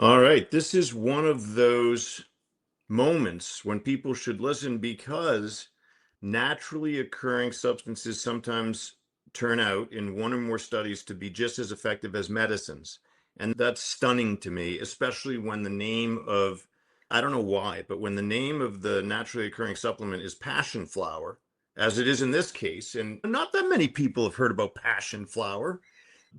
All right, this is one of those moments when people should listen because naturally occurring substances sometimes turn out in one or more studies to be just as effective as medicines. And that's stunning to me, especially when the name of, I don't know why, but when the name of the naturally occurring supplement is passion flower, as it is in this case, and not that many people have heard about passion flower.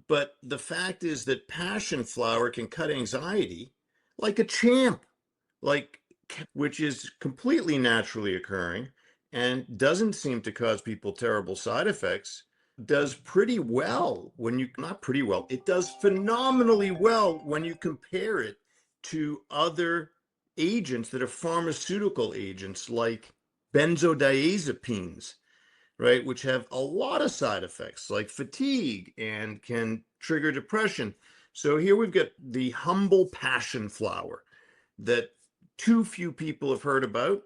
But the fact is that passion flower can cut anxiety like a champ, like which is completely naturally occurring and doesn't seem to cause people terrible side effects. Does pretty well when you, not pretty well, it does phenomenally well when you compare it to other agents that are pharmaceutical agents like benzodiazepines, right, which have a lot of side effects like fatigue and can trigger depression. So here we've got the humble passion flower that too few people have heard about,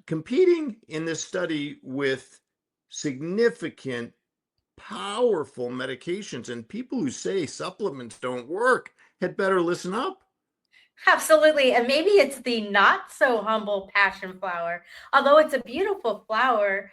competing in this study with significant, powerful medications. And people who say supplements don't work had better listen up. Absolutely. And maybe it's the not so humble passion flower. Although it's a beautiful flower,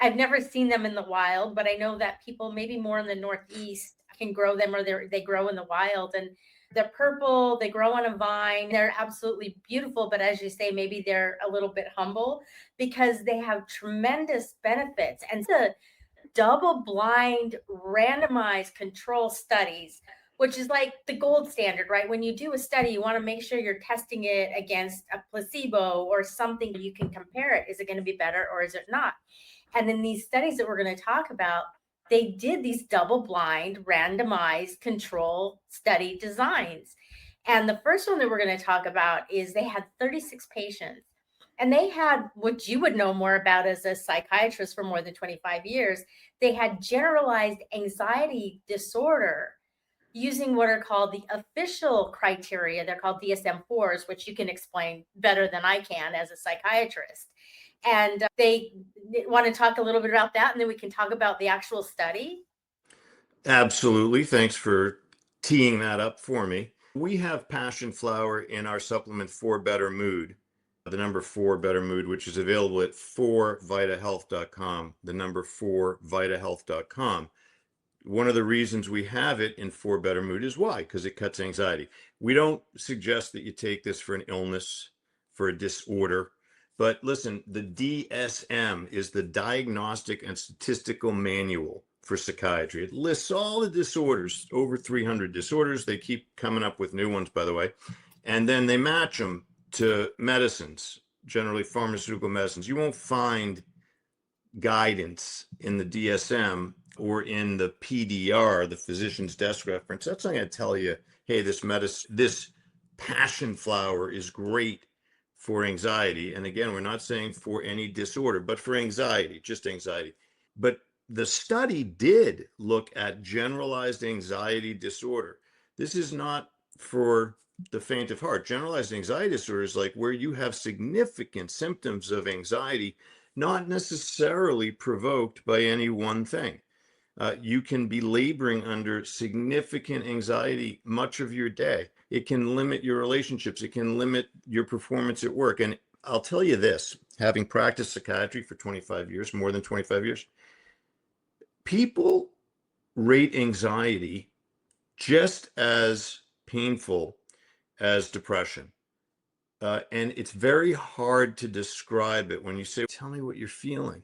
I've never seen them in the wild, but I know that people maybe more in the Northeast can grow them or they grow in the wild. And they're purple, they grow on a vine. They're absolutely beautiful. But as you say, maybe they're a little bit humble because they have tremendous benefits. And the double blind randomized control studies, which is like the gold standard, right? When you do a study, you want to make sure you're testing it against a placebo or something you can compare it. Is it going to be better or is it not? And in these studies that we're going to talk about, they did these double blind randomized control study designs. And the first one that we're going to talk about is they had 36 patients and they had what you would know more about as a psychiatrist for more than 25 years. They had generalized anxiety disorder using what are called the official criteria. They're called DSM-4s, which you can explain better than I can as a psychiatrist. And they want to talk a little bit about that, and then we can talk about the actual study. Absolutely. Thanks for teeing that up for me. We have passion flower in our supplement for better mood, the number 4 better mood, which is available at 4vitahealth.com, the number 4vitahealth.com. One of the reasons we have it in 4 better mood is why? Because it cuts anxiety. We don't suggest that you take this for an illness, for a disorder. But listen, the DSM is the Diagnostic and Statistical Manual for Psychiatry. It lists all the disorders, over 300 disorders. They keep coming up with new ones, by the way. And then they match them to medicines, generally pharmaceutical medicines. You won't find guidance in the DSM or in the PDR, the physician's desk reference. That's not going to tell you, hey, this passion flower is great for anxiety. And again, we're not saying for any disorder, but for anxiety, just anxiety. But the study did look at generalized anxiety disorder. This is not for the faint of heart. Generalized anxiety disorder is like where you have significant symptoms of anxiety, not necessarily provoked by any one thing. You can be laboring under significant anxiety much of your day. It can limit your relationships. It can limit your performance at work. And I'll tell you this, having practiced psychiatry for 25 years, more than 25 years, people rate anxiety just as painful as depression. And it's very hard to describe it when you say, tell me what you're feeling.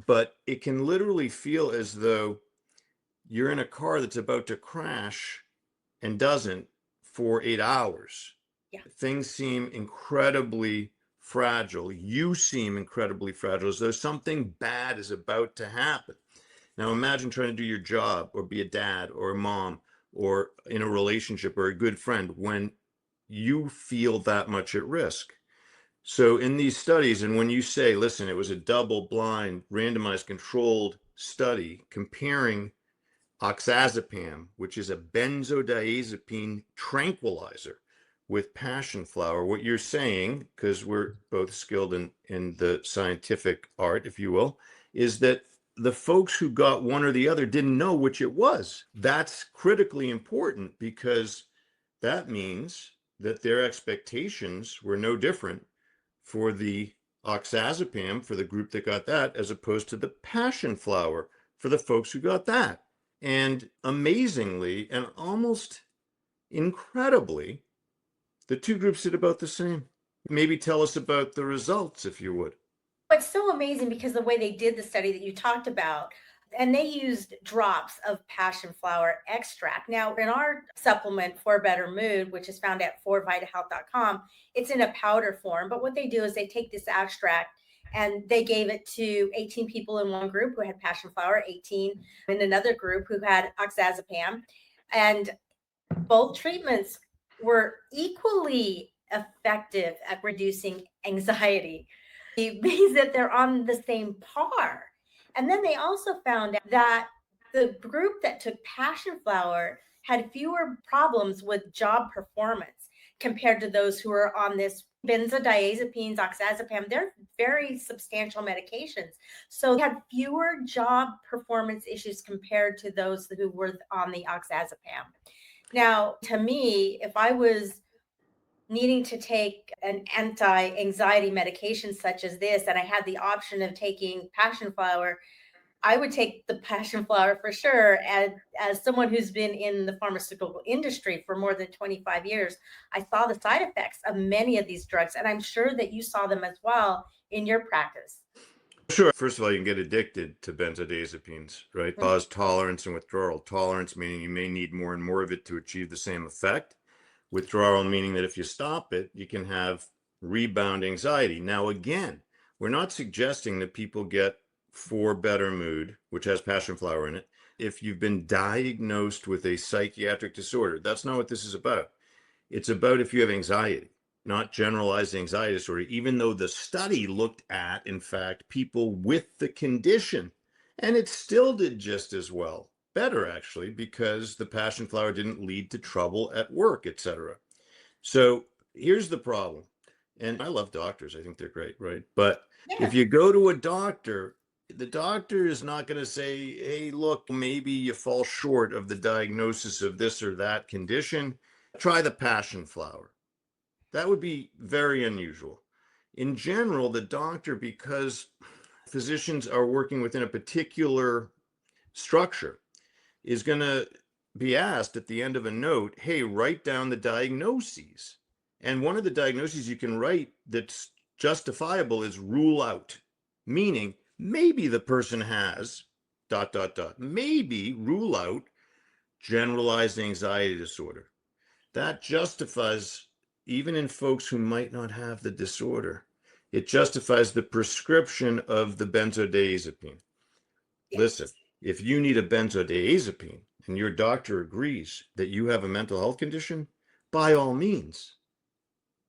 But it can literally feel as though you're in a car that's about to crash and doesn't for 8 hours. Yeah. Things seem incredibly fragile. You seem incredibly fragile, as though something bad is about to happen. Now imagine trying to do your job or be a dad or a mom or in a relationship or a good friend when you feel that much at risk. So in these studies, and when you say, listen, it was a double-blind, randomized, controlled study comparing oxazepam, which is a benzodiazepine tranquilizer, with passion flower, what you're saying, because we're both skilled in the scientific art, if you will, is that the folks who got one or the other didn't know which it was. That's critically important because that means that their expectations were no different for the oxazepam for the group that got that, as opposed to the passion flower for the folks who got that. And amazingly and almost incredibly, the two groups did about the same. Maybe tell us about the results, if you would. It's so amazing because the way they did the study that you talked about, and they used drops of passion flower extract. Now, in our supplement for better mood, which is found at 4vitahealth.com, it's in a powder form. But what they do is they take this extract and they gave it to 18 people in one group who had passion flower, 18 in another group who had oxazepam. And both treatments were equally effective at reducing anxiety. It means that they're on the same par. And then they also found out that the group that took passion flower had fewer problems with job performance compared to those who are on this benzodiazepines, oxazepam. They're very substantial medications. So they had fewer job performance issues compared to those who were on the oxazepam. Now, to me, if I was needing to take an anti-anxiety medication such as this, and I had the option of taking passion flower, I would take the passion flower for sure. And as someone who's been in the pharmaceutical industry for more than 25 years, I saw the side effects of many of these drugs, and I'm sure that you saw them as well in your practice. Sure. First of all, you can get addicted to benzodiazepines, right? Mhm. Cause tolerance and withdrawal. Tolerance meaning you may need more and more of it to achieve the same effect. Withdrawal meaning that if you stop it, you can have rebound anxiety. Now, again, we're not suggesting that people get for better mood, which has passion flower in it, if you've been diagnosed with a psychiatric disorder. That's not what this is about. It's about if you have anxiety, not generalized anxiety disorder, even though the study looked at, in fact, people with the condition, and it still did just as well. Better, actually, because the passion flower didn't lead to trouble at work, etc. So here's the problem. And I love doctors. I think they're great, right? But if Yeah. you go to a doctor, the doctor is not going to say, hey, look, maybe you fall short of the diagnosis of this or that condition. Try the passion flower. That would be very unusual. In general, the doctor, because physicians are working within a particular structure, is going to be asked at the end of a note, hey, write down the diagnoses. And one of the diagnoses you can write that's justifiable is rule out, meaning maybe the person has dot, dot, dot, maybe rule out generalized anxiety disorder. That justifies, even in folks who might not have the disorder, it justifies the prescription of the benzodiazepine. Listen, Yes. if you need a benzodiazepine and your doctor agrees that you have a mental health condition, by all means.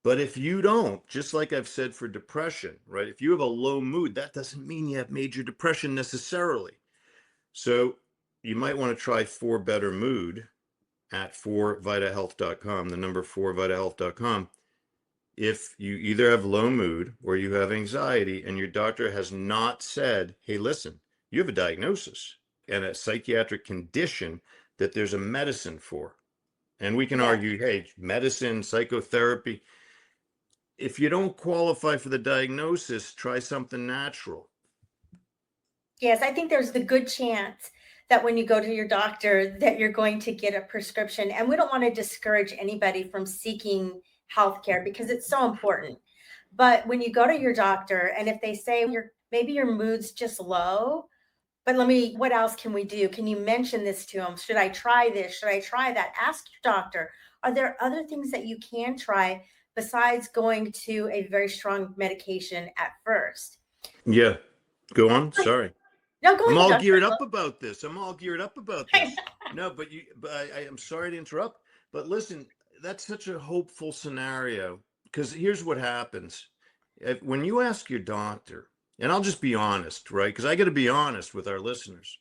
But if you don't, just like I've said for depression, right? If you have a low mood, that doesn't mean you have major depression necessarily. So you might want to try For Better Mood at 4vitahealth.com, the number 4vitahealth.com. If you either have low mood or you have anxiety and your doctor has not said, hey, listen, you have a diagnosis and a psychiatric condition that there's a medicine for. And we can Yeah. argue, hey, medicine, psychotherapy. If you don't qualify for the diagnosis, try something natural. Yes, I think there's the good chance that when you go to your doctor that you're going to get a prescription. And we don't want to discourage anybody from seeking healthcare because it's so important. But when you go to your doctor and if they say maybe your mood's just low, but what else can we do? Can you mention this to them? Should I try this? Should I try that? Ask your doctor. Are there other things that you can try besides going to a very strong medication at first? Yeah, go on. Sorry. No, go I'm ahead, all Dr. geared up about this. I'm all geared up about this. No, but I'm sorry to interrupt. But listen, that's such a hopeful scenario because here's what happens. When you ask your doctor, and I'll just be honest, right? Because I got to be honest with our listeners.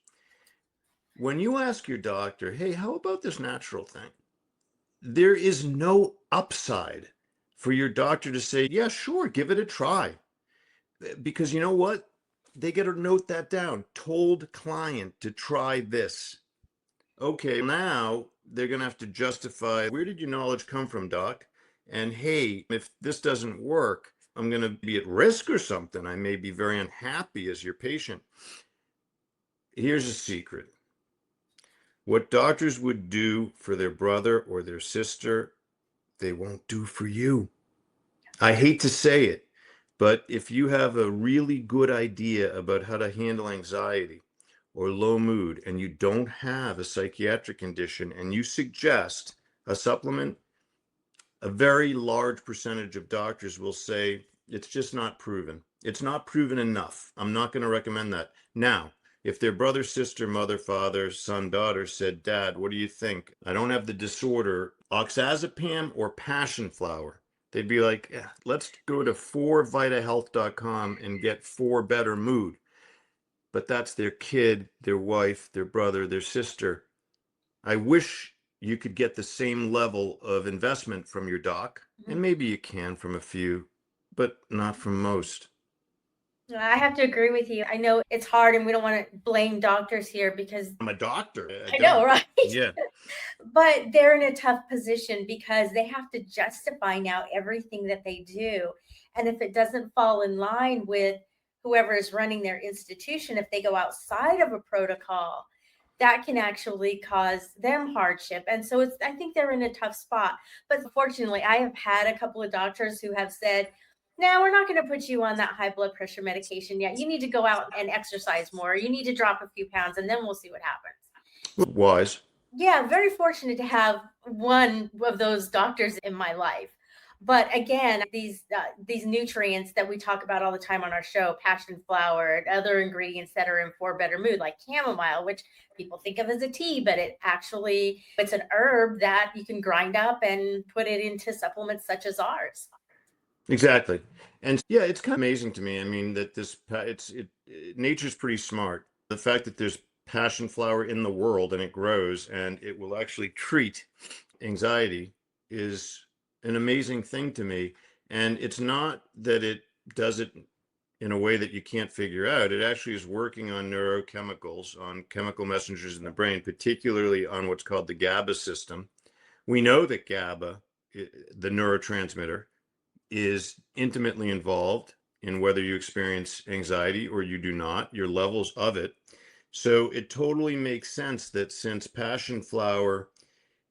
When you ask your doctor, hey, how about this natural thing? There is no upside for your doctor to say, yeah, sure, give it a try. Because you know what? They got to note that down. Told client to try this. Okay, now they're going to have to justify, where did your knowledge come from, doc? And hey, if this doesn't work, I'm going to be at risk or something. I may be very unhappy as your patient. Here's a secret. What doctors would do for their brother or their sister, they won't do for you. I hate to say it, but if you have a really good idea about how to handle anxiety or low mood and you don't have a psychiatric condition and you suggest a supplement, a very large percentage of doctors will say it's just not proven. It's not proven enough. I'm not going to recommend that. Now, if their brother, sister, mother, father, son, daughter said, Dad, what do you think? I don't have the disorder, oxazepam or passion flower. They'd be like, yeah, let's go to 4vitahealth.com and get 4 Better Mood. But that's their kid, their wife, their brother, their sister. I wish you could get the same level of investment from your doc, and maybe you can from a few, but not from most. I have to agree with you. I know it's hard and we don't want to blame doctors here because I'm a doctor. I know, right? Yeah. But they're in a tough position because they have to justify now everything that they do. And if it doesn't fall in line with whoever is running their institution, if they go outside of a protocol, that can actually cause them hardship. And so I think they're in a tough spot. But fortunately, I have had a couple of doctors who have said, no, we're not going to put you on that high blood pressure medication yet. You need to go out and exercise more. You need to drop a few pounds and then we'll see what happens. Wise. Yeah, very fortunate to have one of those doctors in my life. But again, these nutrients that we talk about all the time on our show, passion flower and other ingredients that are in For Better Mood, like chamomile, which people think of as a tea, but it's an herb that you can grind up and put it into supplements such as ours. Exactly. And yeah, it's kind of amazing to me. I mean, that nature's pretty smart. The fact that there's passion flower in the world and it grows and it will actually treat anxiety is an amazing thing to me. And it's not that it does it in a way that you can't figure out. It actually is working on neurochemicals, on chemical messengers in the brain, particularly on what's called the GABA system. We know that GABA, the neurotransmitter, is intimately involved in whether you experience anxiety or you do not, your levels of it. So it totally makes sense that since passion flower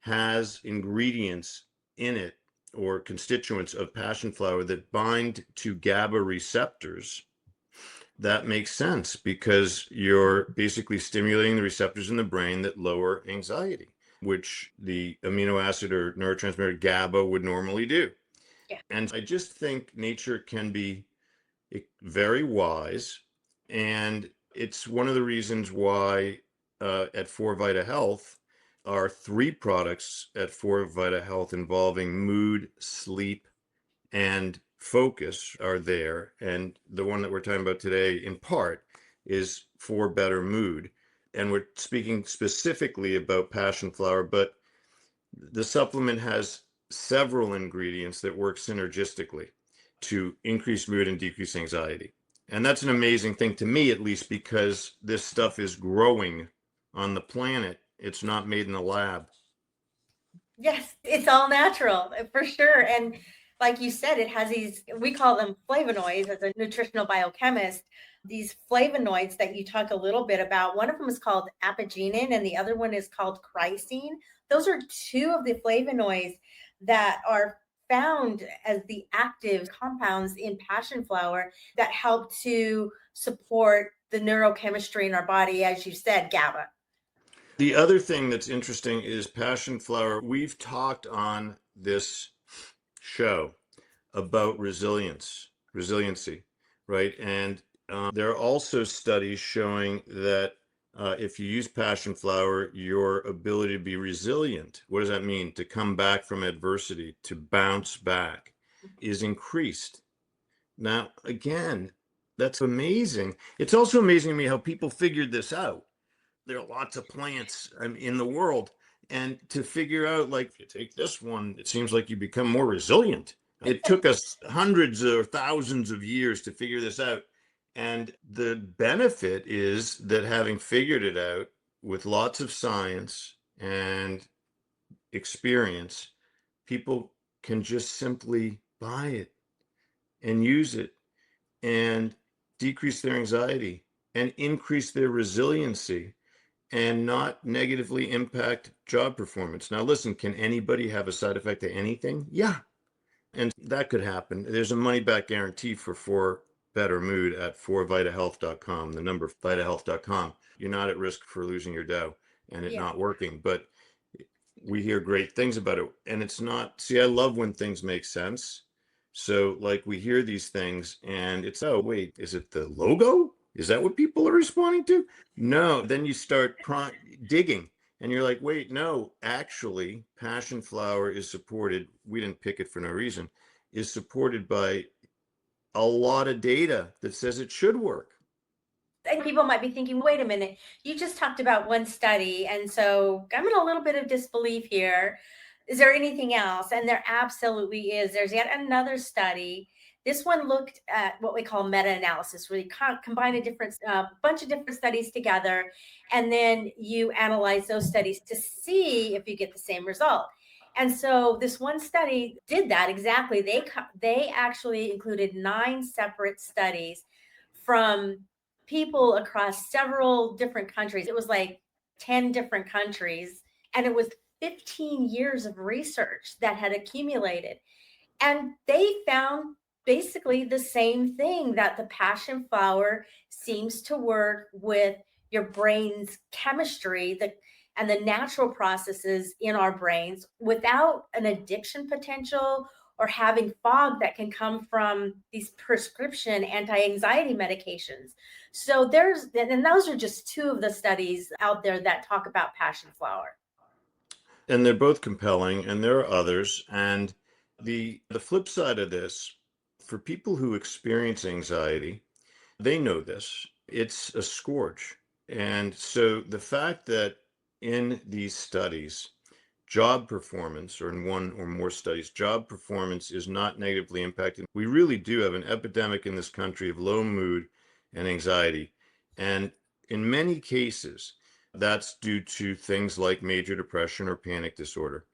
has ingredients in it or constituents of passion flower that bind to GABA receptors, that makes sense because you're basically stimulating the receptors in the brain that lower anxiety, which the amino acid or neurotransmitter GABA would normally do. Yeah. And I just think nature can be very wise. And it's one of the reasons why at 4Vita Health, our 3 products at 4Vita Health involving mood, sleep, and focus are there. And the one that we're talking about today, in part, is For Better Mood. And we're speaking specifically about passion flower, but the supplement has several ingredients that work synergistically to increase mood and decrease anxiety. And that's an amazing thing to me, at least, because this stuff is growing on the planet. It's not made in a lab. Yes, it's all natural for sure. And like you said, it has these, we call them flavonoids as a nutritional biochemist, these flavonoids that you talk a little bit about. One of them is called apigenin and the other one is called chrycine. Those are 2 of the flavonoids that are found as the active compounds in passion flower that help to support the neurochemistry in our body, as you said, GABA. The other thing that's interesting is passion flower. We've talked on this show about resiliency, right? And there are also studies showing that if you use passion flower, your ability to be resilient, what does that mean? To come back from adversity, to bounce back, is increased. Now, again, that's amazing. It's also amazing to me how people figured this out. There are lots of plants in the world. And to figure out, like, if you take this one, it seems like you become more resilient. It took us hundreds or thousands of years to figure this out. And the benefit is that having figured it out with lots of science and experience, people can just simply buy it and use it and decrease their anxiety and increase their resiliency and not negatively impact job performance. Now, listen, can anybody have a side effect to anything? Yeah. And that could happen. There's a money back guarantee for Better Mood at 4vitahealth.com, the number vitahealth.com. You're not at risk for losing your dough and it Yeah. not working, but we hear great things about it. And it's not, see, I love when things make sense. So, like, we hear these things and it's, oh, wait, is it the logo? Is that what people are responding to? No. Then you start digging and you're like, wait, no, actually, passion flower is supported. We didn't pick it for no reason, is supported by a lot of data that says it should work. And people might be thinking, wait a minute, you just talked about one study. And so I'm in a little bit of disbelief here. Is there anything else? And there absolutely is. There's yet another study. This one looked at what we call meta-analysis, where you combine a different bunch of different studies together, and then you analyze those studies to see if you get the same result. And so this one study did that exactly. They actually included 9 separate studies from people across several different countries. It was like 10 different countries, and it was 15 years of research that had accumulated. And they found basically the same thing, that the passion flower seems to work with your brain's chemistry, and the natural processes in our brains without an addiction potential or having fog that can come from these prescription anti-anxiety medications. So and those are just 2 of the studies out there that talk about passion flower. And they're both compelling, and there are others. And the flip side of this, for people who experience anxiety, they know this. It's a scourge. And so the fact that in these studies, job performance, or in one or more studies, job performance is not negatively impacted. We really do have an epidemic in this country of low mood and anxiety. And in many cases, that's due to things like major depression or panic disorder.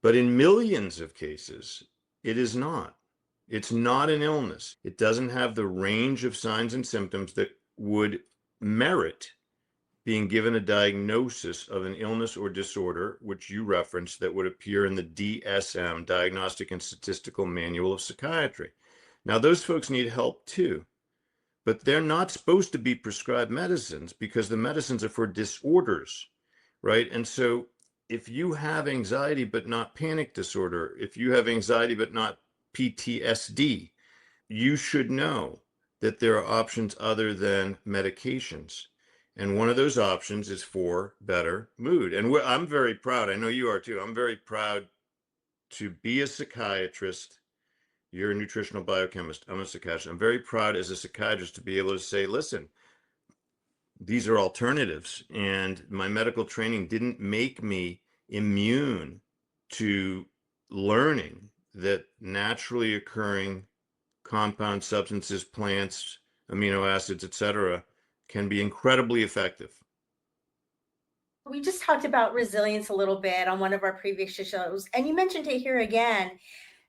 But in millions of cases, it is not. It's not an illness. It doesn't have the range of signs and symptoms that would merit being given a diagnosis of an illness or disorder, which you referenced, that would appear in the DSM, Diagnostic and Statistical Manual of Psychiatry. Now, those folks need help too, but they're not supposed to be prescribed medicines because the medicines are for disorders, right? And so if you have anxiety but not panic disorder, if you have anxiety but not PTSD, you should know that there are options other than medications. And one of those options is for better mood. And I'm very proud, I know you are too, I'm very proud to be a psychiatrist. You're a nutritional biochemist. I'm a psychiatrist. I'm very proud as a psychiatrist to be able to say, listen, these are alternatives. And my medical training didn't make me immune to learning that naturally occurring compound substances, plants, amino acids, etc., can be incredibly effective. We just talked about resilience a little bit on one of our previous shows, and you mentioned it here again.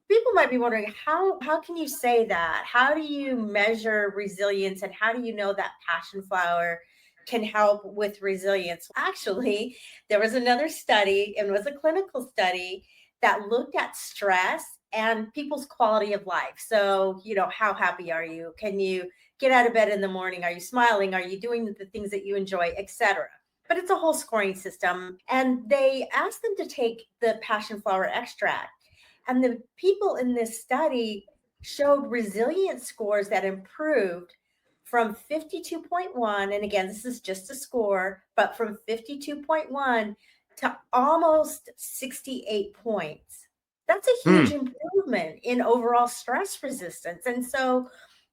People might be wondering, how can you say that? How do you measure resilience, and how do you know that passion flower can help with resilience? Actually, there was another study, and it was a clinical study that looked at stress and people's quality of life. So, how happy are you? Can you get out of bed in the morning? Are you smiling? Are you doing the things that you enjoy, etc.? But it's a whole scoring system. And they asked them to take the passion flower extract. And the people in this study showed resilience scores that improved from 52.1. And again, this is just a score, but from 52.1 to almost 68 points. That's a huge improvement in overall stress resistance. And so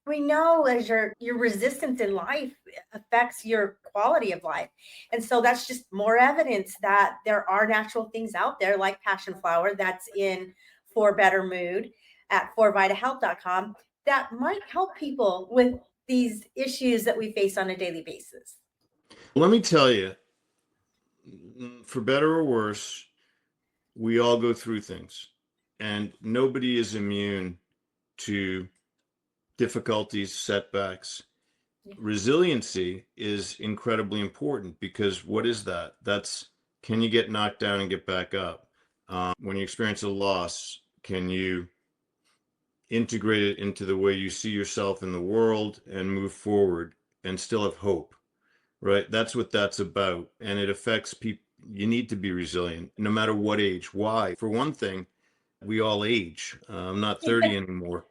we know as your resistance in life affects your quality of life. And so that's just more evidence that there are natural things out there like passion flower that's in For Better Mood at 4vitahealth.com that might help people with these issues that we face on a daily basis. Let me tell you, for better or worse, we all go through things. And nobody is immune to difficulties, setbacks. Yeah. Resiliency is incredibly important because what is that? That's, can you get knocked down and get back up? When you experience a loss, can you integrate it into the way you see yourself in the world and move forward and still have hope, right? That's what that's about. And it affects people. You need to be resilient no matter what age. Why? For one thing, we all age. I'm not 30 anymore.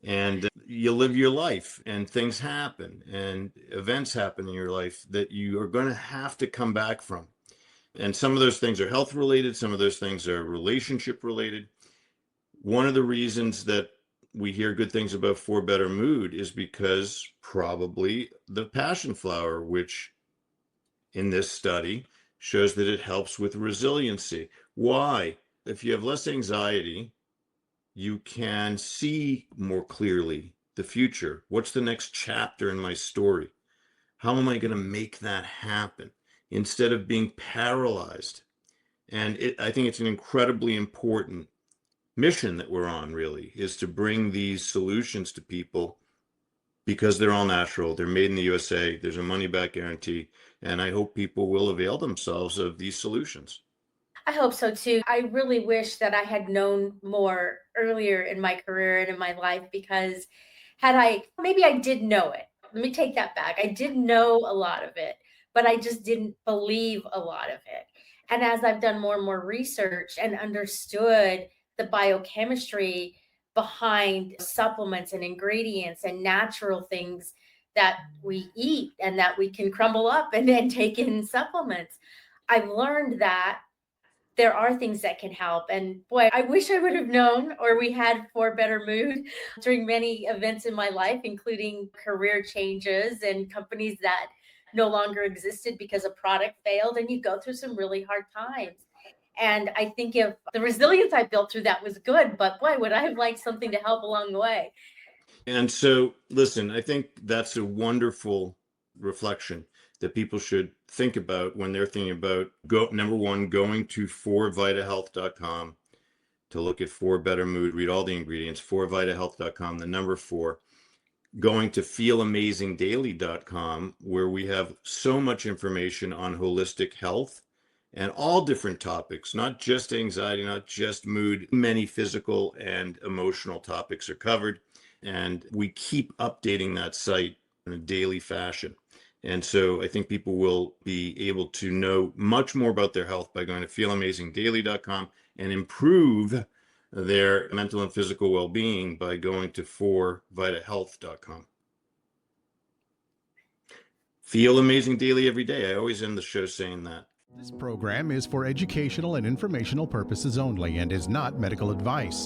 And you live your life and things happen and events happen in your life that you are going to have to come back from. And some of those things are health related, some of those things are relationship related. One of the reasons that we hear good things about For Better Mood is because probably the passion flower, which in this study shows that it helps with resiliency. Why? If you have less anxiety, you can see more clearly the future. What's the next chapter in my story? How am I going to make that happen instead of being paralyzed? And I think it's an incredibly important mission that we're on, really, is to bring these solutions to people because they're all natural. They're made in the USA. There's a money back guarantee. And I hope people will avail themselves of these solutions. I hope so too. I really wish that I had known more earlier in my career and in my life, because had I, maybe I did know it. Let me take that back. I did know a lot of it, but I just didn't believe a lot of it. And as I've done more and more research and understood the biochemistry behind supplements and ingredients and natural things that we eat and that we can crumble up and then take in supplements, I've learned that there are things that can help. And boy, I wish I would have known, or we had For Better Mood during many events in my life, including career changes and companies that no longer existed because a product failed. And you go through some really hard times. And I think if the resilience I built through that was good, but boy, would I have liked something to help along the way. And so, listen, I think that's a wonderful reflection that people should think about when they're thinking about number one, going to 4vitahealth.com to look at For Better Mood, read all the ingredients, 4vitahealth.com, the number four, going to feelamazingdaily.com, where we have so much information on holistic health and all different topics, not just anxiety, not just mood. Many physical and emotional topics are covered, and we keep updating that site in a daily fashion. And so I think people will be able to know much more about their health by going to feelamazingdaily.com and improve their mental and physical well-being by going to 4vitahealth.com. Feel amazing daily every day. I always end the show saying that. This program is for educational and informational purposes only and is not medical advice.